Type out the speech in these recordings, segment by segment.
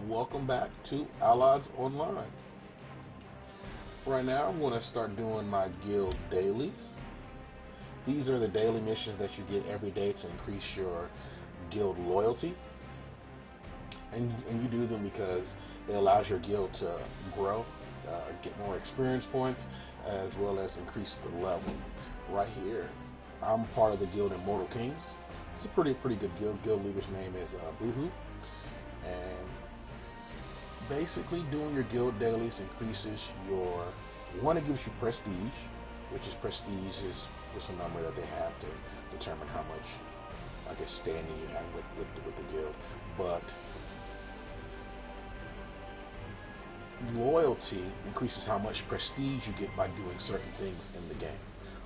and welcome back to Allods Online. Right now I'm going to start doing my guild dailies. These are the daily missions that you get every day to increase your guild loyalty. And you do them because it allows your guild to grow, get more experience points, as well as increase the level. Right here, I'm part of the guild Immortal Kings. It's a pretty good guild. Guild leader's name is Boohoo. And basically doing your guild dailies increases your, one, it gives you prestige, which is prestige is just a number that they have to determine how much, I guess, standing you have with the guild. But loyalty increases how much prestige you get by doing certain things in the game.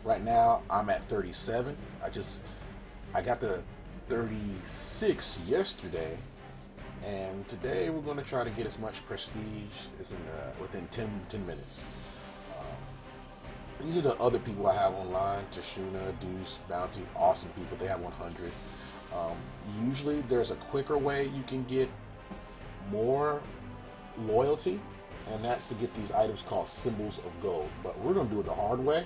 Right now I'm at 37. I got the 36 yesterday, and today we're going to try to get as much prestige as within 10 minutes. These are the other people I have online: Tashuna, Deuce, Bounty, awesome people. They have 100. Usually there's a quicker way you can get more loyalty, and that's to get these items called Symbols of Gold. But we're going to do it the hard way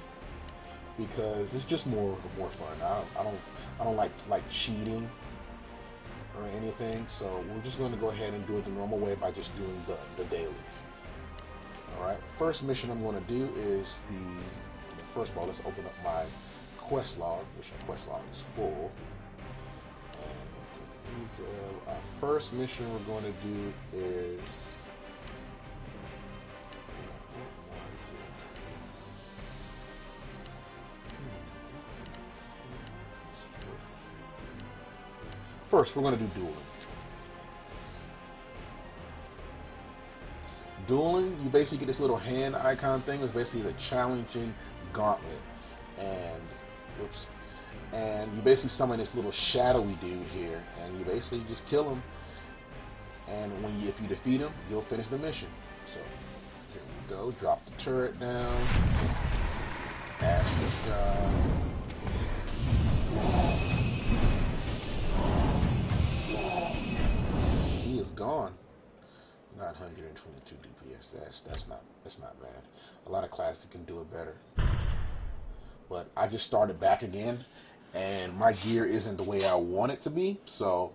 because it's just more fun. I don't like cheating or anything, so we're just going to go ahead and do it the normal way by just doing the dailies. Alright, first mission I'm going to do is first of all, let's open up my quest log, which my quest log is full. And our first mission we're going to do is, first, we're going to do dueling. Dueling, you basically get this little hand icon thing. It's basically the challenging gauntlet, and and you basically summon this little shadowy dude here, and you basically just kill him. And if you defeat him, you'll finish the mission. So here we go. Drop the turret down. Ash the guy. He is gone. Not 122 DPS. That's not bad. A lot of classes can do it better. But I just started back again, and my gear isn't the way I want it to be. So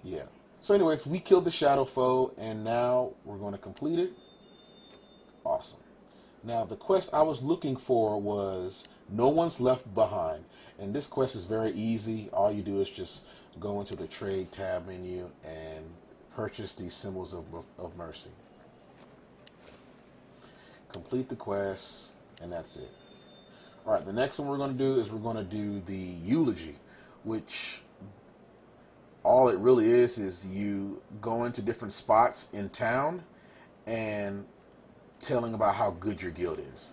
yeah. So anyways, we killed the shadow foe, and now we're going to complete it. Awesome. Now the quest I was looking for was No One's Left Behind, and this quest is very easy. All you do is just go into the trade tab menu and purchase these Symbols of Mercy. Complete the quest, and that's it. Alright, the next one we're going to do is we're going to do the Eulogy, which all it really is you go into different spots in town and telling about how good your guild is.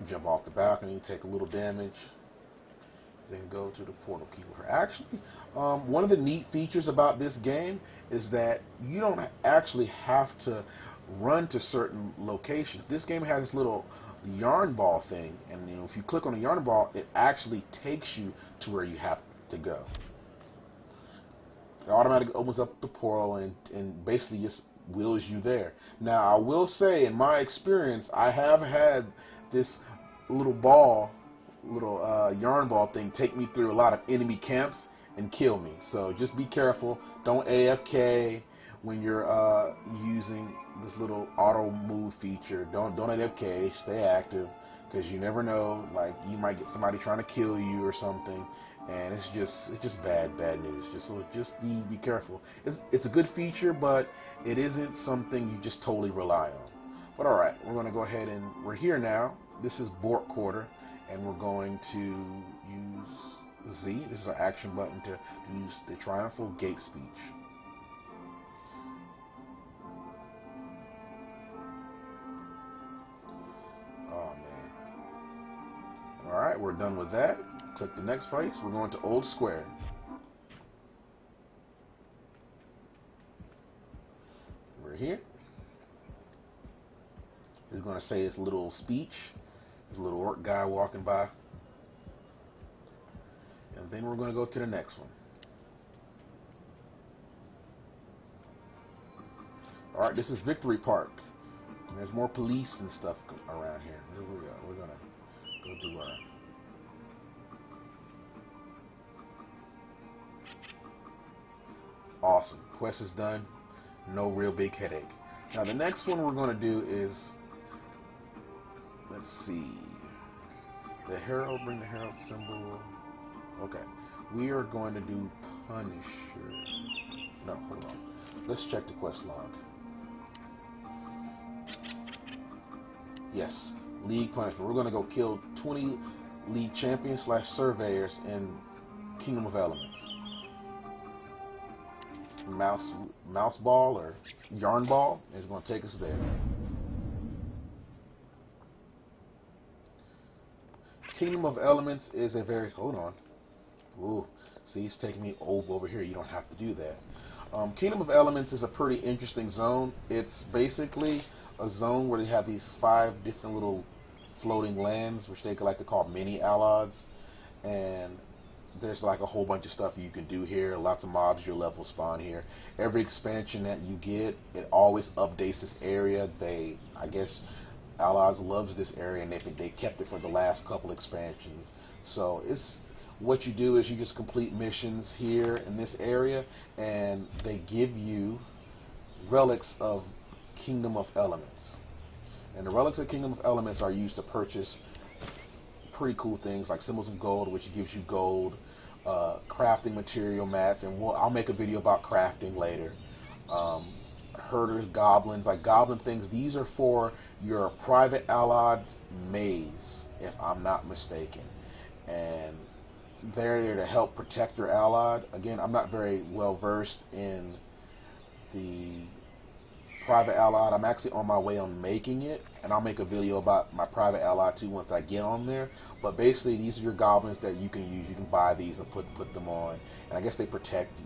Jump off the balcony, take a little damage, then go to the portal keeper. Actually, one of the neat features about this game is that you don't actually have to run to certain locations. This game has this little yarn ball thing, and if you click on the yarn ball, it actually takes you to where you have to go. It automatically opens up the portal and basically just wheels you there. Now, I will say, in my experience, I have had this little yarn ball thing take me through a lot of enemy camps and kill me. So just be careful. Don't AFK when you're using this little auto move feature. Don't AFK. Stay active, because you never know. Like, you might get somebody trying to kill you or something, and it's just bad news. Just be careful. It's a good feature, but it isn't something you just totally rely on. But all right, we're going to go ahead, and we're here now. This is Bork Quarter, and we're going to use Z. This is our action button to use the Triumphal Gate speech. Oh man. Alright, we're done with that. Click the next place. We're going to Old Square. We're here. He's going to say his little speech. His little orc guy walking by. And then we're going to go to the next one. All right, this is Victory Park. There's more police and stuff around here. Here we go. We're gonna go do our. Awesome. Quest is done. No real big headache. Now the next one we're gonna do is, let's see, the Herald. Bring the Herald symbol. Okay, we are going to do Punisher. No, hold on. Let's check the quest log. Yes, League Punishment. We're going to go kill 20 League Champions / Surveyors in Kingdom of Elements. Mouse Ball or Yarn Ball is going to take us there. Kingdom of Elements is a very... Hold on. Ooh, see, it's taking me over here. You don't have to do that. Kingdom of Elements is a pretty interesting zone. It's basically a zone where they have these 5 different little floating lands, which they like to call mini Allods, and there's like a whole bunch of stuff you can do here. Lots of mobs your level spawn here. Every expansion that you get, it always updates this area. I guess Allods loves this area, and they kept it for the last couple expansions. So it's what you do is you just complete missions here in this area, and they give you relics of Kingdom of Elements. And the relics of Kingdom of Elements are used to purchase pretty cool things like Symbols of Gold, which gives you gold, crafting material mats, and I'll make a video about crafting later. Herders, goblins, like goblin things. These are for your private Allod maze, if I'm not mistaken. And they're there to help protect your Allod. Again, I'm not very well versed in the private Allod. I'm actually on my way on making it, and I'll make a video about my private Allod too once I get on there. But basically, these are your goblins that you can use. You can buy these and put them on, and I guess they protect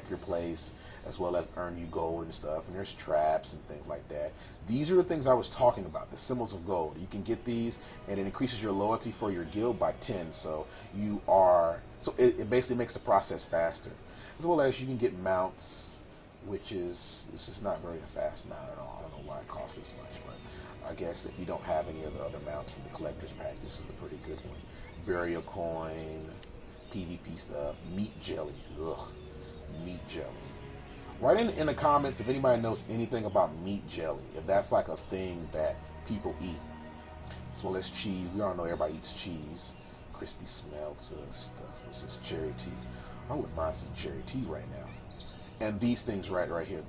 your place as well as earn you gold and stuff. And there's traps and things like that. These are the things I was talking about, the Symbols of Gold. You can get these, and it increases your loyalty for your guild by 10. So it basically makes the process faster, as well as you can get mounts, which is, this is not very fast mount at all. I don't know why it costs this much, but I guess if you don't have any of the other mounts from the collector's pack, this is a pretty good one. Burial coin, PvP stuff, meat jelly. Ugh, meat jelly. Write in the comments if anybody knows anything about meat jelly, if that's like a thing that people eat. So let's cheese. We all know everybody eats cheese. Crispy smelts of stuff. This is cherry tea. I wouldn't mind some cherry tea right now. And these things right here.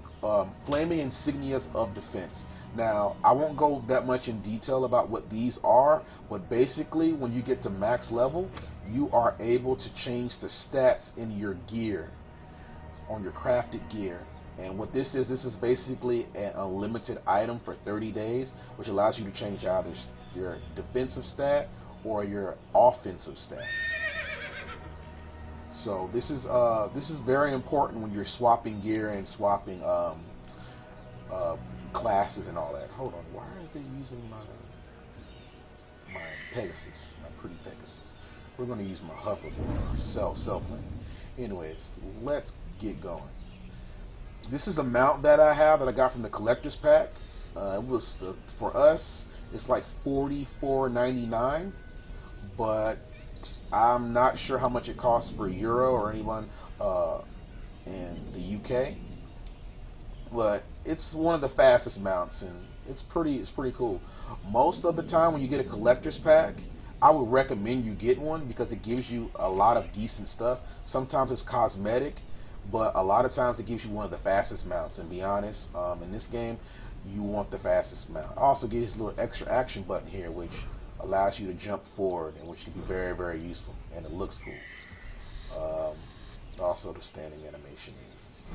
Flaming Insignias of Defense. Now, I won't go that much in detail about what these are, but basically when you get to max level, you are able to change the stats in your gear, on your crafted gear. And what this is basically an unlimited item for 30 days, which allows you to change either your defensive stat or your offensive stat. So this is very important when you're swapping gear and swapping classes and all that. Hold on, why are they using my Pegasus, my pretty Pegasus? We're going to use my hoverboard, self-lane. Anyways, let's get going. This is a mount that I have that I got from the collector's pack. It was for us, it's like $44.99, but I'm not sure how much it costs for Euro or anyone in the UK. But it's one of the fastest mounts, and it's pretty cool. Most of the time when you get a collector's pack, I would recommend you get one because it gives you a lot of decent stuff. Sometimes it's cosmetic, but a lot of times it gives you one of the fastest mounts. And be honest, in this game, you want the fastest mount. Also get this little extra action button here, which allows you to jump forward, and which can be very, very useful, and it looks cool. Also, the standing animation is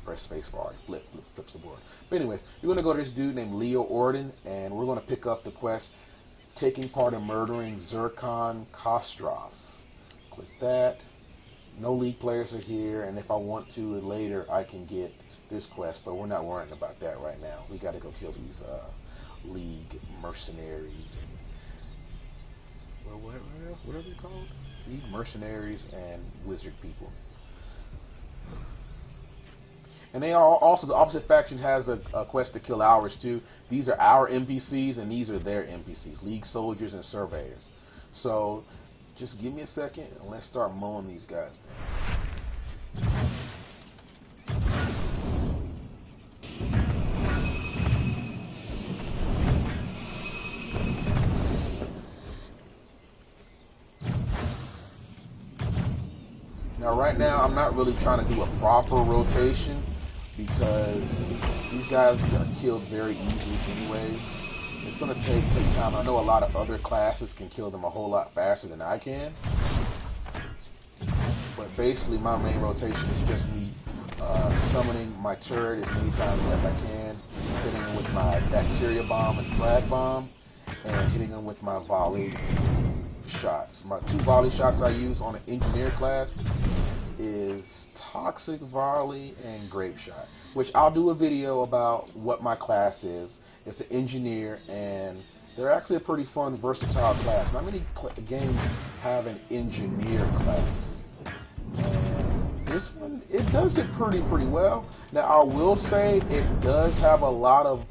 press space bar, flips the board. But anyways, you're going to go to this dude named Leo Orden, and we're going to pick up the quest, taking part in murdering Zircon Kostrov. Click that. No League players are here, and if I want to later, I can get this quest, but we're not worrying about that right now. We got to go kill these League mercenaries. Well, what are they called? League mercenaries and wizard people. And they are also, the opposite faction has a quest to kill ours too. These are our NPCs and these are their NPCs, League soldiers and surveyors. So just give me a second and let's start mowing these guys down. Now right now I'm not really trying to do a proper rotation because these guys are killed very easily anyways. It's going to take time. I know a lot of other classes can kill them a whole lot faster than I can. But basically my main rotation is just me summoning my turret as many times as I can, hitting them with my bacteria bomb and frag bomb, and hitting them with my volley shots. My 2 volley shots I use on an engineer class is toxic volley and grape shot, which I'll do a video about what my class is. It's an engineer and they're actually a pretty fun, versatile class. Not many games have an engineer class. And this one, it does it pretty well. Now I will say it does have a lot of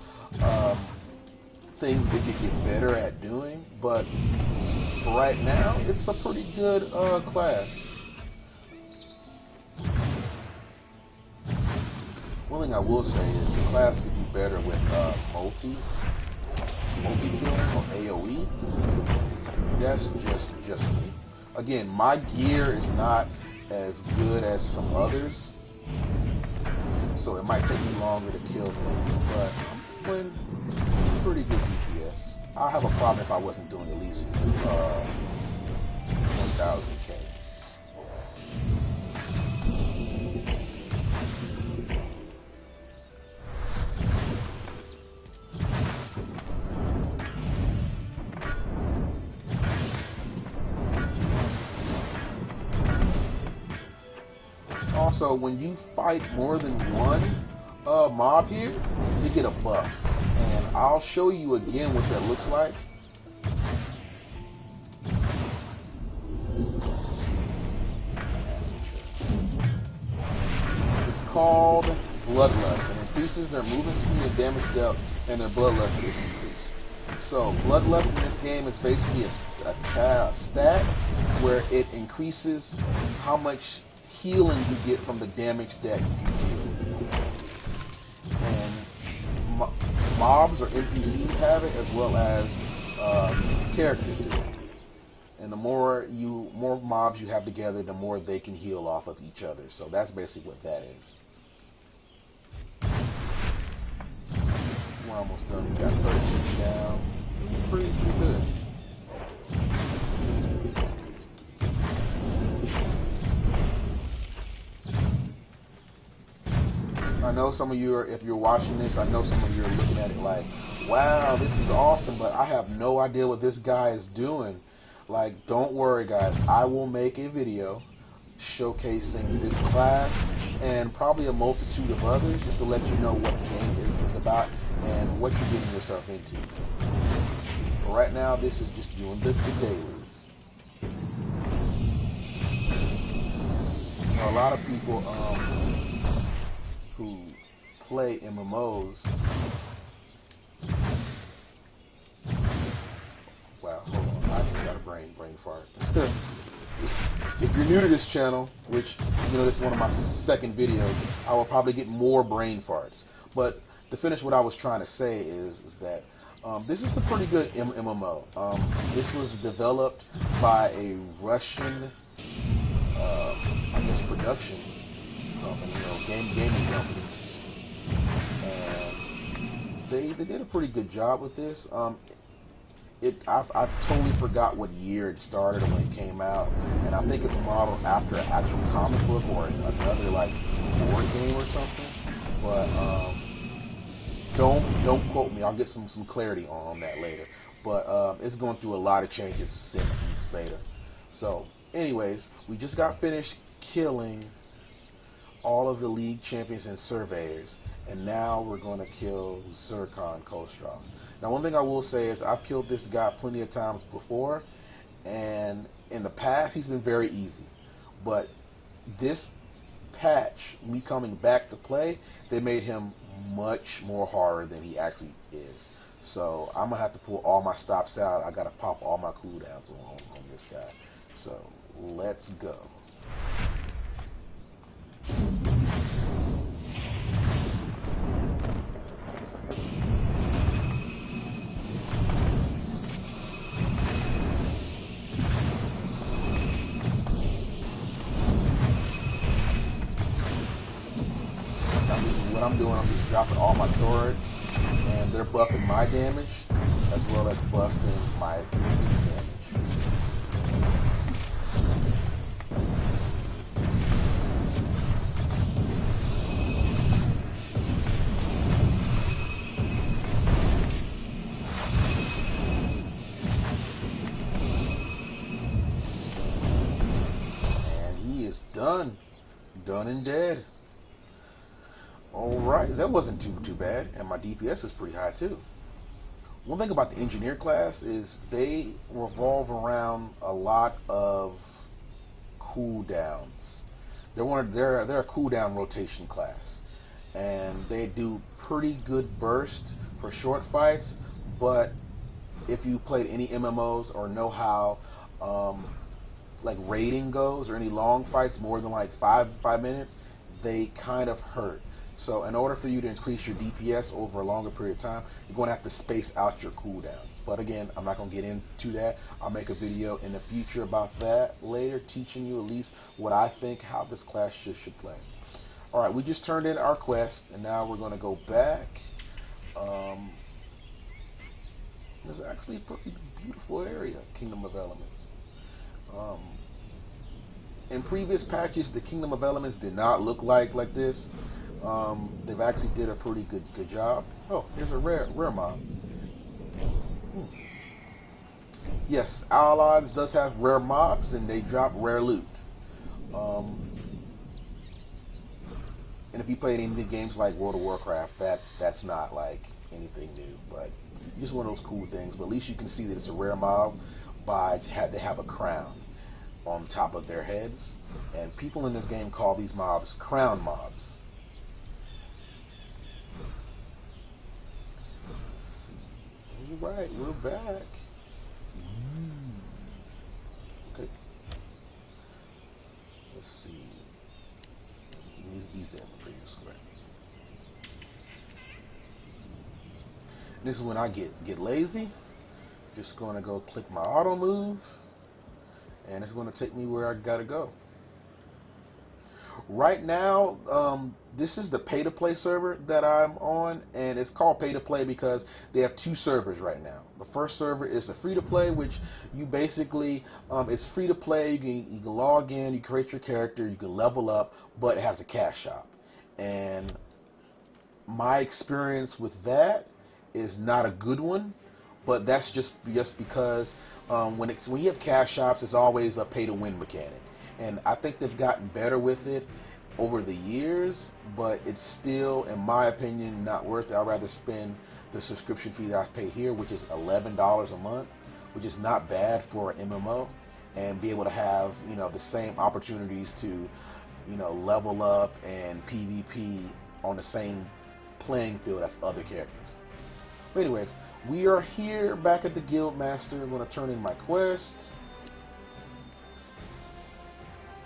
things that could get better at doing, but right now it's a pretty good class. One thing I will say is the class could be better with multi-killing or AoE. That's just me. Again, my gear is not as good as some others, so it might take me longer to kill things, but I'm playing pretty good DPS. I'll have a problem if I wasn't doing at least 1,000k. Also, when you fight more than one mob here, you get a buff. And I'll show you again what that looks like. It's called Bloodlust and increases their movement speed and damage dealt, and their Bloodlust is increased. So Bloodlust in this game is basically a stat where it increases how much healing you get from the damage that you deal. And mobs or NPCs have it, as well as characters do it. And the more mobs you have together, the more they can heal off of each other. So that's basically what that is. We're almost done. We got 13 down. Pretty good. I know some of you are, if you're watching this, I know some of you are looking at it like, wow, this is awesome, but I have no idea what this guy is doing. Like, don't worry, guys. I will make a video showcasing this class and probably a multitude of others just to let you know what the game is about and what you're getting yourself into. But right now, this is just doing the dailies. Now, a lot of people who play MMOs. Wow, hold on. I just got a brain fart. If you're new to this channel, which, you know, this is one of my second videos, I will probably get more brain farts. But to finish what I was trying to say is that this is a pretty good MMO. This was developed by a Russian, I guess, production company, you know, gaming company, and they did a pretty good job with this. I totally forgot what year it started or when it came out, and I think it's modeled after an actual comic book or another like board game or something. But don't quote me. I'll get some clarity on that later. But it's going through a lot of changes since beta. So, anyways, we just got finished killing all of the league champions and surveyors, and now we're going to kill Zircon Kostrov. Now, one thing I will say is I've killed this guy plenty of times before, and in the past he's been very easy, but this patch, me coming back to play, they made him much more harder than he actually is. So I'm gonna have to pull all my stops out. I gotta pop all my cooldowns on this guy. So let's go. What I'm doing, I'm just dropping all my turrets, and they're buffing my damage as well as buffing my enemy's damage. And he is done and dead. Alright, that wasn't too bad, and my DPS is pretty high too. One thing about the engineer class is they revolve around a lot of cooldowns. They're a cooldown rotation class, and they do pretty good burst for short fights. But if you played any MMOs or know how like raiding goes, or any long fights more than like five minutes, they kind of hurt. So in order for you to increase your DPS over a longer period of time, you're going to have to space out your cooldowns. But again, I'm not going to get into that. I'll make a video in the future about that later, teaching you at least what I think how this class should play. Alright, we just turned in our quest, and now we're going to go back. It's actually a pretty beautiful area, Kingdom of Elements. In previous patches, the Kingdom of Elements did not look like this. They've actually did a pretty good job. Oh, here's a rare mob. Yes, Allods does have rare mobs, and they drop rare loot. And if you play any games like World of Warcraft, that's not like anything new, but just one of those cool things. But at least you can see that it's a rare mob by they have a crown on top of their heads, and people in this game call these mobs crown mobs. Right, we're back. Okay. Let's see. These are pretty square. This is when I get lazy. Just gonna go click my auto move, and it's gonna take me where I gotta go. Right now, this is the pay-to-play server that I'm on, and it's called pay-to-play because they have two servers right now. The first server is the free-to-play, which you basically, it's free-to-play. You can log in, you create your character, you can level up, but it has a cash shop. And my experience with that is not a good one, but that's just because when you have cash shops, it's always a pay-to-win mechanic. And I think they've gotten better with it over the years, but it's still, in my opinion, not worth it. I'd rather spend the subscription fee that I pay here, which is $11 a month, which is not bad for an MMO, and be able to have, the same opportunities to, level up and PvP on the same playing field as other characters. But anyways, we are here back at the Guild Master. I'm going to turn in my quest.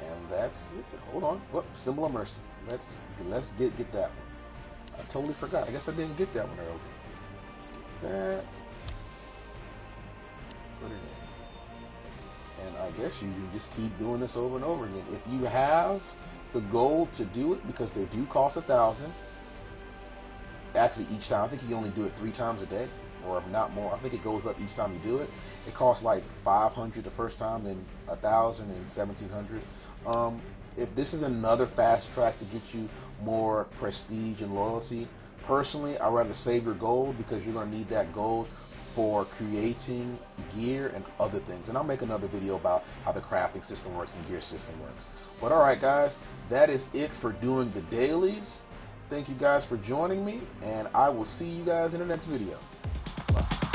And that's it. Hold on. Whoop, Symbol of Mercy. Let's get that one. I totally forgot. I guess I didn't get that one earlier. That. Put it in. And I guess you can just keep doing this over and over again. If you have the gold to do it, because they do cost 1,000. Actually, each time. I think you only do it 3 times a day, or if not more. I think it goes up each time you do it. It costs like 500 the first time, then 1,000 and 1,700. If this is another fast track to get you more prestige and loyalty, personally, I'd rather save your gold, because you're going to need that gold for creating gear and other things. And I'll make another video about how the crafting system works and gear system works. But alright guys, that is it for doing the dailies. Thank you guys for joining me, and I will see you guys in the next video. Bye.